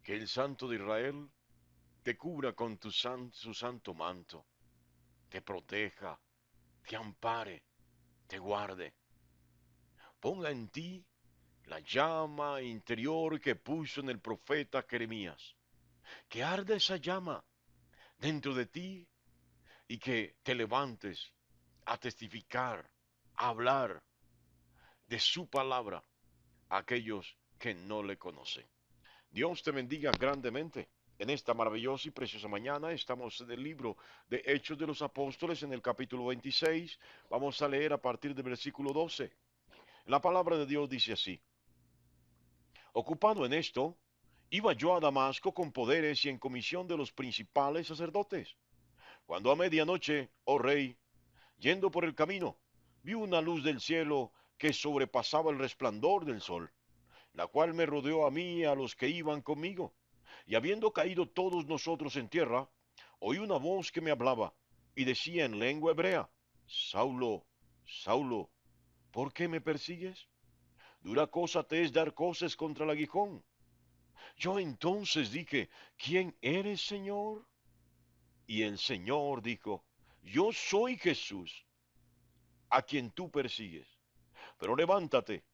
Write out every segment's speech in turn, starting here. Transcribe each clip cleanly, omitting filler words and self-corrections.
Que el Santo de Israel te cubra con su santo manto, te proteja, te ampare, te guarde. Ponga en ti la llama interior que puso en el profeta Jeremías. Que arda esa llama dentro de ti y que te levantes a testificar, a hablar de su palabra a aquellos que no le conocen. Dios te bendiga grandemente. En esta maravillosa y preciosa mañana estamos en el libro de Hechos de los Apóstoles en el capítulo 26. Vamos a leer a partir del versículo 12. La palabra de Dios dice así: ocupado en esto, iba yo a Damasco con poderes y en comisión de los principales sacerdotes. Cuando a medianoche, oh rey, yendo por el camino, vi una luz del cielo que sobrepasaba el resplandor del sol, la cual me rodeó a mí y a los que iban conmigo. Y habiendo caído todos nosotros en tierra, oí una voz que me hablaba y decía en lengua hebrea: Saulo, Saulo, ¿por qué me persigues? Dura cosa te es dar coces contra el aguijón. Yo entonces dije: ¿quién eres, Señor? Y el Señor dijo: yo soy Jesús, a quien tú persigues. Pero levántate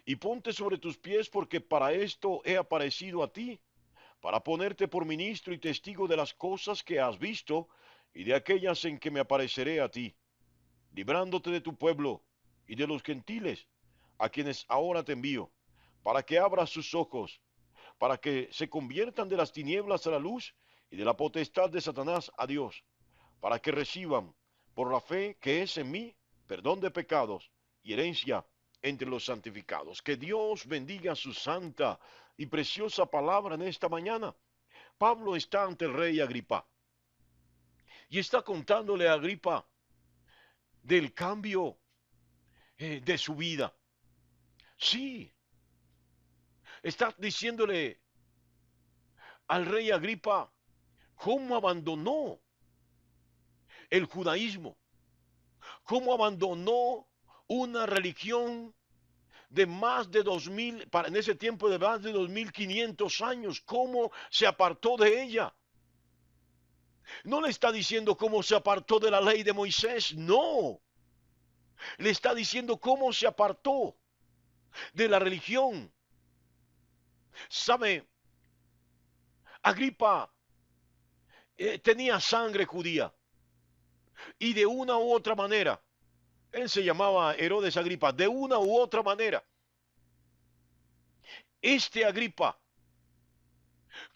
y ponte sobre tus pies, porque para esto he aparecido a ti, para ponerte por ministro y testigo de las cosas que has visto y de aquellas en que me apareceré a ti, librándote de tu pueblo y de los gentiles, a quienes ahora te envío, para que abras sus ojos, para que se conviertan de las tinieblas a la luz y de la potestad de Satanás a Dios, para que reciban, por la fe que es en mí, perdón de pecados y herencia entre los santificados. Que Dios bendiga su santa y preciosa palabra en esta mañana. Pablo está ante el rey Agripa y está contándole a Agripa del cambio de su vida. Sí, está diciéndole al rey Agripa cómo abandonó el judaísmo, cómo abandonó una religión de más de 2000, en ese tiempo de más de 2500 años, cómo se apartó de ella. No le está diciendo cómo se apartó de la ley de Moisés, no. Le está diciendo cómo se apartó de la religión. ¿Sabe? Agripa tenía sangre judía y de una u otra manera, él se llamaba Herodes Agripa, de una u otra manera, este Agripa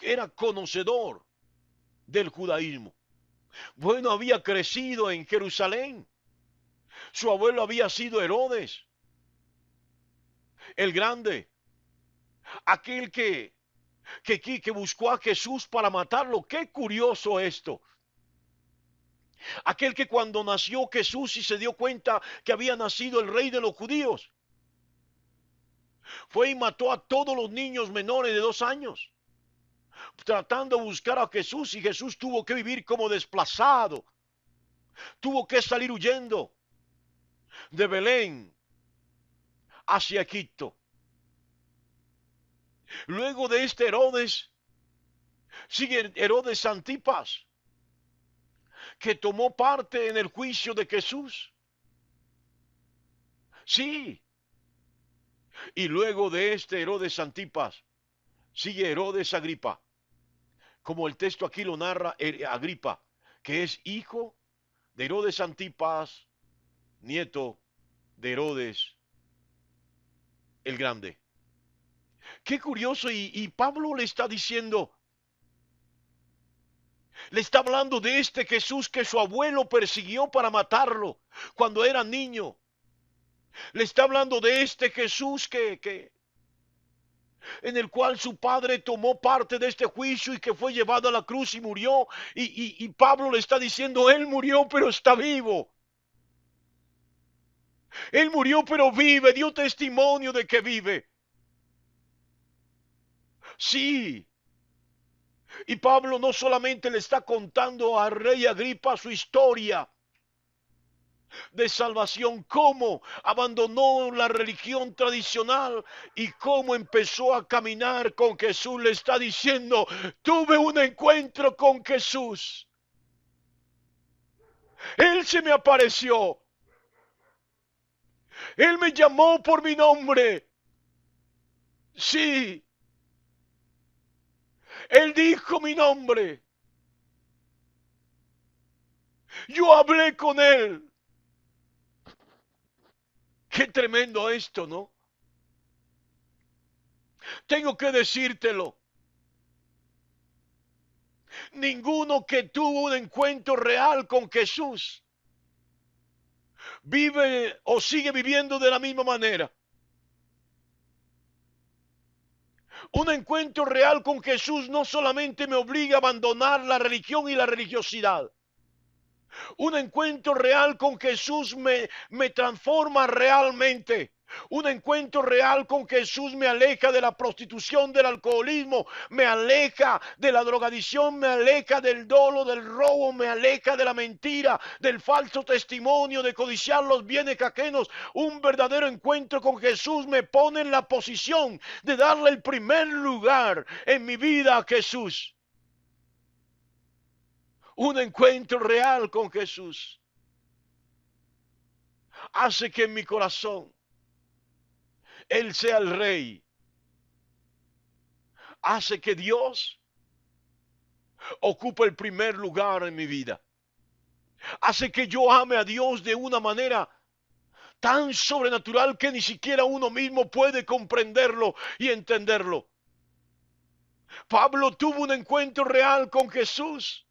era conocedor del judaísmo. Bueno, había crecido en Jerusalén. Su abuelo había sido Herodes, el grande, aquel que buscó a Jesús para matarlo. Qué curioso esto. Aquel que cuando nació Jesús y se dio cuenta que había nacido el rey de los judíos, fue y mató a todos los niños menores de 2 años, tratando de buscar a Jesús, y Jesús tuvo que vivir como desplazado, tuvo que salir huyendo de Belén hacia Egipto. Luego de este Herodes, sigue Herodes Antipas, que tomó parte en el juicio de Jesús. Sí, y luego de este Herodes Antipas, sigue Herodes Agripa, como el texto aquí lo narra, Agripa, que es hijo de Herodes Antipas, nieto de Herodes el Grande. Qué curioso, y Pablo le está diciendo, le está hablando de este Jesús que su abuelo persiguió para matarlo cuando era niño. Le está hablando de este Jesús en el cual su padre tomó parte de este juicio y que fue llevado a la cruz y murió. Y Pablo le está diciendo, él murió pero está vivo. Él murió pero vive, dio testimonio de que vive. Sí. Y Pablo no solamente le está contando al rey Agripa su historia, de salvación, cómo abandonó la religión tradicional y cómo empezó a caminar con Jesús. Le está diciendo, tuve un encuentro con Jesús. Él se me apareció. Él me llamó por mi nombre. Sí, Él dijo mi nombre. Yo hablé con Él. Qué tremendo esto, ¿no? Tengo que decírtelo. Ninguno que tuvo un encuentro real con Jesús vive o sigue viviendo de la misma manera. Un encuentro real con Jesús no solamente me obliga a abandonar la religión y la religiosidad. Un encuentro real con Jesús me transforma realmente. Un encuentro real con Jesús me aleja de la prostitución, del alcoholismo, me aleja de la drogadicción, me aleja del dolo, del robo, me aleja de la mentira, del falso testimonio, de codiciar los bienes ajenos. Un verdadero encuentro con Jesús me pone en la posición de darle el primer lugar en mi vida a Jesús. Un encuentro real con Jesús hace que en mi corazón Él sea el rey. Hace que Dios ocupe el primer lugar en mi vida. Hace que yo ame a Dios de una manera tan sobrenatural que ni siquiera uno mismo puede comprenderlo y entenderlo. Pablo tuvo un encuentro real con Jesús.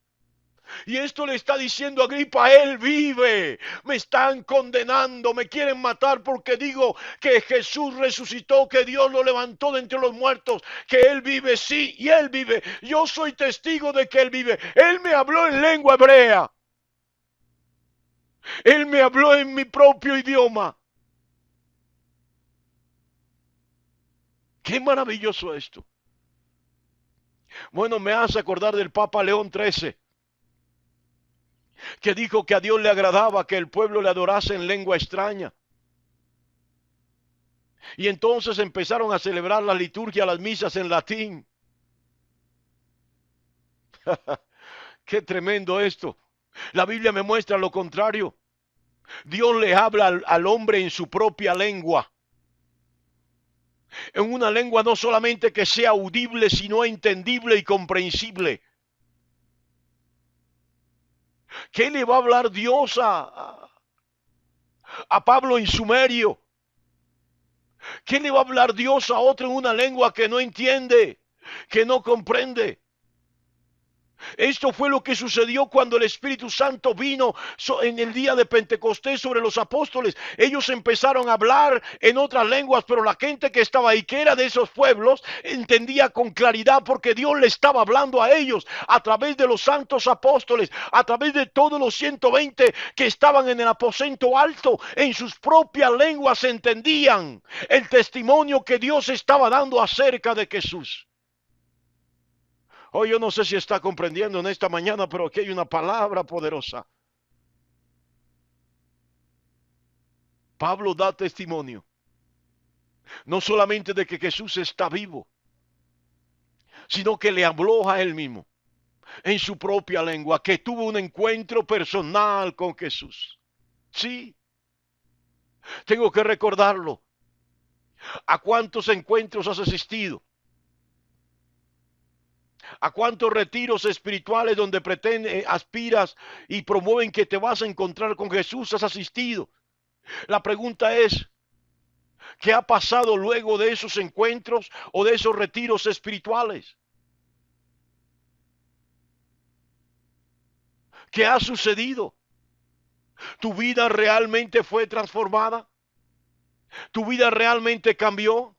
Y esto le está diciendo a Agripa, Él vive. Me están condenando, me quieren matar porque digo que Jesús resucitó, que Dios lo levantó de entre los muertos, que Él vive, sí, y Él vive. Yo soy testigo de que Él vive. Él me habló en lengua hebrea. Él me habló en mi propio idioma. Qué maravilloso esto. Bueno, me hace acordar del Papa León XIII, que dijo que a Dios le agradaba que el pueblo le adorase en lengua extraña. Y entonces empezaron a celebrar la liturgia, las misas en latín. Qué tremendo esto. La Biblia me muestra lo contrario. Dios le habla al hombre en su propia lengua. En una lengua no solamente que sea audible, sino entendible y comprensible. ¿Qué le va a hablar Dios a Pablo en sumerio? ¿Qué le va a hablar Dios a otro en una lengua que no entiende, que no comprende? Esto fue lo que sucedió cuando el Espíritu Santo vino en el día de Pentecostés sobre los apóstoles. Ellos empezaron a hablar en otras lenguas, pero la gente que estaba ahí, que era de esos pueblos, entendía con claridad porque Dios le estaba hablando a ellos a través de los santos apóstoles, a través de todos los 120 que estaban en el aposento alto. En sus propias lenguas entendían el testimonio que Dios estaba dando acerca de Jesús. Hoy yo no sé si está comprendiendo en esta mañana, pero aquí hay una palabra poderosa. Pablo da testimonio, no solamente de que Jesús está vivo, sino que le habló a él mismo, en su propia lengua, que tuvo un encuentro personal con Jesús. Sí, tengo que recordarlo. ¿A cuántos encuentros has asistido? ¿A cuántos retiros espirituales donde aspiras y promueven que te vas a encontrar con Jesús has asistido? La pregunta es, ¿qué ha pasado luego de esos encuentros o de esos retiros espirituales? ¿Qué ha sucedido? ¿Tu vida realmente fue transformada? ¿Tu vida realmente cambió?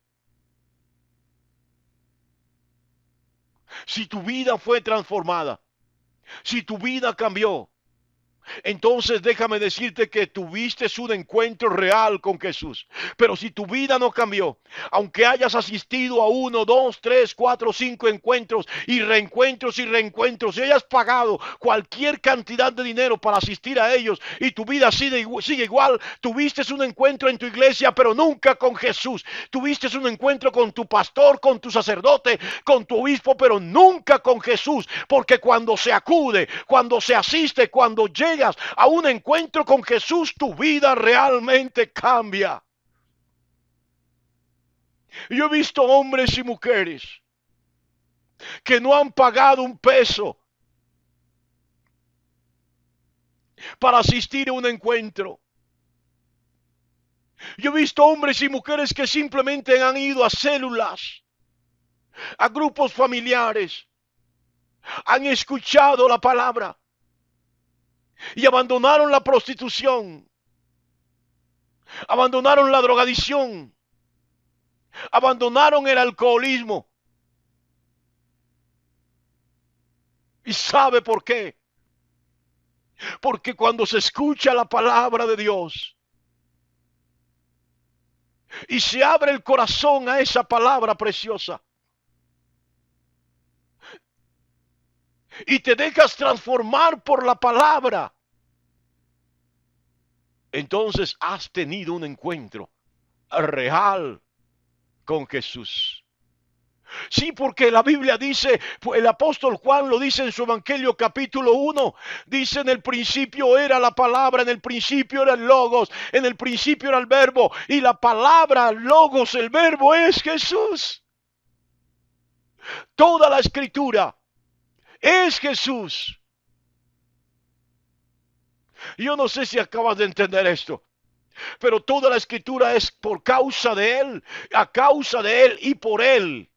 Si tu vida fue transformada, si tu vida cambió, entonces déjame decirte que tuviste un encuentro real con Jesús. Pero si tu vida no cambió, aunque hayas asistido a 1, 2, 3, 4, 5 encuentros y reencuentros, y hayas pagado cualquier cantidad de dinero para asistir a ellos y tu vida sigue igual, tuviste un encuentro en tu iglesia, pero nunca con Jesús. Tuviste un encuentro con tu pastor, con tu sacerdote, con tu obispo, pero nunca con Jesús. Porque cuando se acude, cuando se asiste, cuando llegas a un encuentro con Jesús, tu vida realmente cambia. Yo he visto hombres y mujeres que no han pagado un peso para asistir a un encuentro. Yo he visto hombres y mujeres que simplemente han ido a células, a grupos familiares, han escuchado la palabra y abandonaron la prostitución, abandonaron la drogadicción, abandonaron el alcoholismo. ¿Y sabe por qué? Porque cuando se escucha la palabra de Dios y se abre el corazón a esa palabra preciosa y te dejas transformar por la palabra, entonces has tenido un encuentro real con Jesús. Sí, porque la Biblia dice, el apóstol Juan lo dice en su Evangelio capítulo 1, dice: en el principio era la palabra, en el principio era el logos, en el principio era el verbo, y la palabra logos, el verbo, es Jesús. Toda la escritura es Jesús. Yo no sé si acabas de entender esto, pero toda la escritura es por causa de Él, a causa de Él y por Él.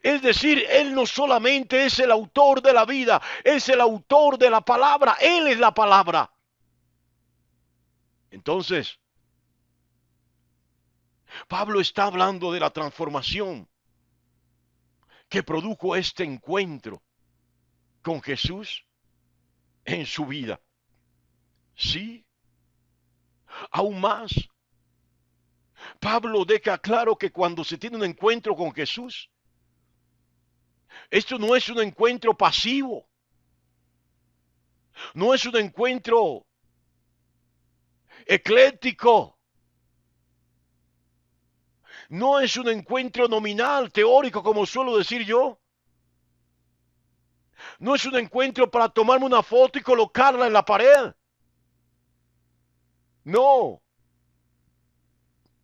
Es decir, Él no solamente es el autor de la vida, es el autor de la palabra, Él es la palabra. Entonces, Pablo está hablando de la transformación que produjo este encuentro con Jesús en su vida. Sí, aún más. Pablo deja claro que cuando se tiene un encuentro con Jesús, esto no es un encuentro pasivo, no es un encuentro ecléctico, no es un encuentro nominal, teórico, como suelo decir yo. No es un encuentro para tomarme una foto y colocarla en la pared. No,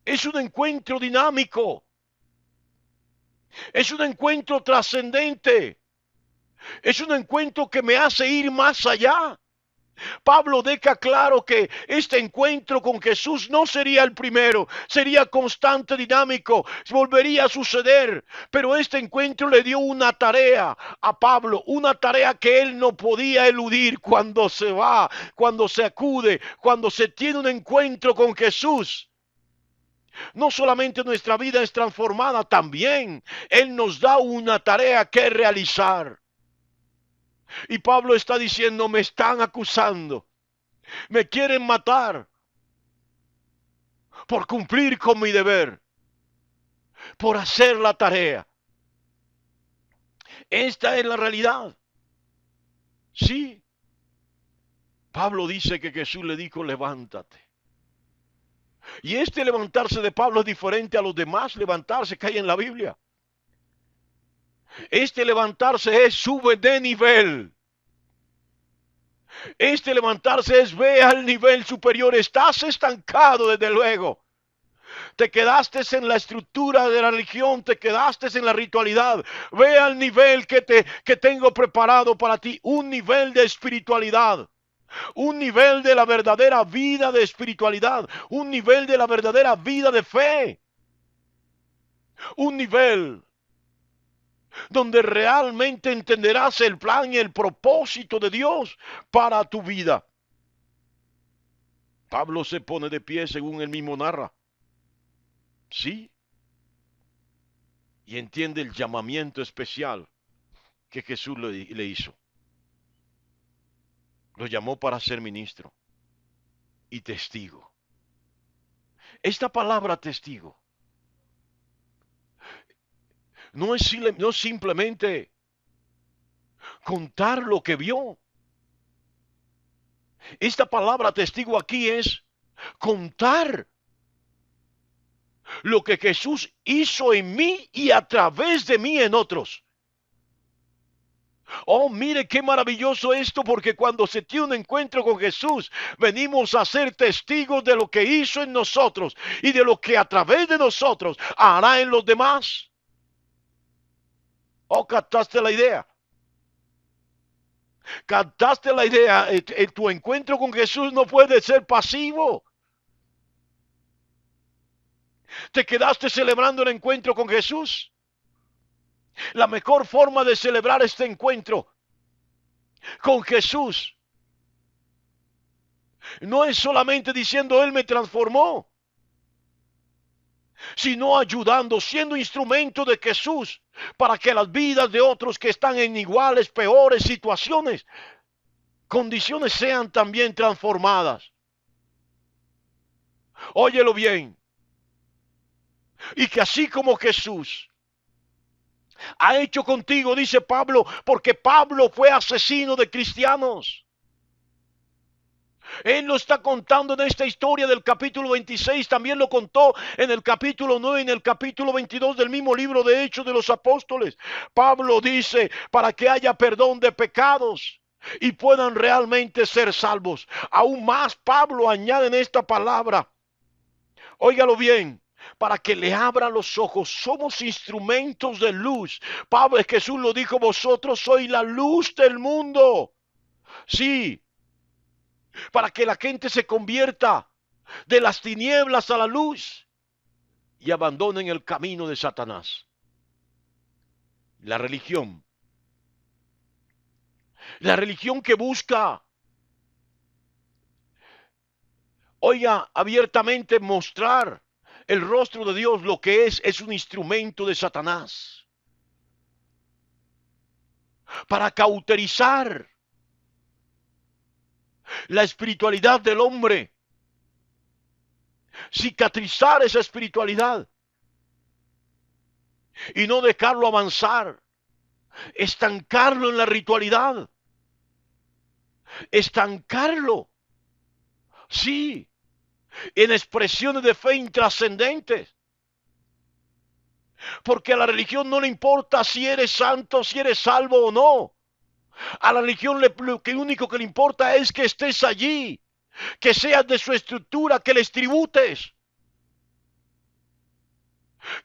es un encuentro dinámico, es un encuentro trascendente, es un encuentro que me hace ir más allá. Pablo deja claro que este encuentro con Jesús no sería el primero, sería constante, dinámico, volvería a suceder, pero este encuentro le dio una tarea a Pablo, una tarea que él no podía eludir cuando se va, cuando se acude, cuando se tiene un encuentro con Jesús. No solamente nuestra vida es transformada, también Él nos da una tarea que realizar. Y Pablo está diciendo: me están acusando, me quieren matar por cumplir con mi deber, por hacer la tarea. Esta es la realidad. Sí, Pablo dice que Jesús le dijo: levántate. Y este levantarse de Pablo es diferente a los demás levantarse que hay en la Biblia. Este levantarse es sube de nivel. Este levantarse es ve al nivel superior. Estás estancado desde luego. Te quedaste en la estructura de la religión, te quedaste en la ritualidad. Ve al nivel que tengo preparado para ti, un nivel de espiritualidad. Un nivel de la verdadera vida de espiritualidad. Un nivel de la verdadera vida de fe. Un nivel donde realmente entenderás el plan y el propósito de Dios para tu vida. Pablo se pone de pie según él mismo narra. Sí. Y entiende el llamamiento especial que Jesús le hizo. lo llamó para ser ministro y testigo. Esta palabra testigo no es simplemente contar lo que vio. Esta palabra testigo aquí es contar lo que Jesús hizo en mí y a través de mí en otros. Oh, mire qué maravilloso esto, porque cuando se tiene un encuentro con Jesús, venimos a ser testigos de lo que hizo en nosotros y de lo que a través de nosotros hará en los demás. Oh, captaste la idea. Captaste la idea. Tu encuentro con Jesús no puede ser pasivo. ¿Te quedaste celebrando el encuentro con Jesús? La mejor forma de celebrar este encuentro con Jesús no es solamente diciendo Él me transformó, sino ayudando, siendo instrumento de Jesús para que las vidas de otros que están en iguales, peores situaciones, condiciones sean también transformadas. Óyelo bien. Y que así como Jesús ha hecho contigo, dice Pablo, porque Pablo fue asesino de cristianos. Él lo está contando en esta historia del capítulo 26, también lo contó en el capítulo 9 y en el capítulo 22 del mismo libro de Hechos de los Apóstoles. Pablo dice, para que haya perdón de pecados y puedan realmente ser salvos. Aún más, Pablo añade en esta palabra, óigalo bien, para que le abran los ojos. Somos instrumentos de luz. Pablo, Jesús lo dijo, vosotros sois la luz del mundo. Sí, para que la gente se convierta de las tinieblas a la luz y abandonen el camino de Satanás. La religión que busca, oiga, abiertamente mostrar el rostro de Dios, lo que es un instrumento de Satanás para cauterizar la espiritualidad del hombre, cicatrizar esa espiritualidad y no dejarlo avanzar, estancarlo en la ritualidad, estancarlo, sí, en expresiones de fe intrascendentes. Porque a la religión no le importa si eres santo, si eres salvo o no. A la religión lo único que le importa es que estés allí, que seas de su estructura, que les tributes,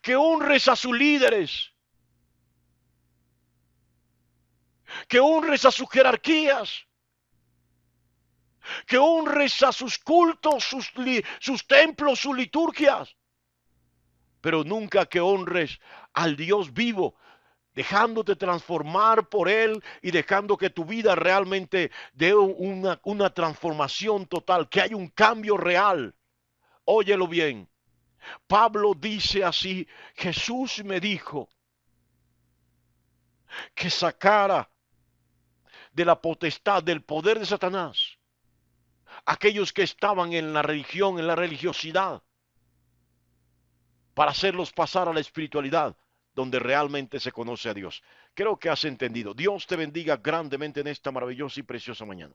que honres a sus líderes, que honres a sus jerarquías, que honres a sus cultos, sus templos, sus liturgias, pero nunca que honres al Dios vivo, dejándote transformar por Él y dejando que tu vida realmente dé una transformación total, que haya un cambio real. Óyelo bien. Pablo dice así, Jesús me dijo que sacara de la potestad, del poder de Satanás, aquellos que estaban en la religión, en la religiosidad, para hacerlos pasar a la espiritualidad, donde realmente se conoce a Dios. Creo que has entendido. Dios te bendiga grandemente en esta maravillosa y preciosa mañana.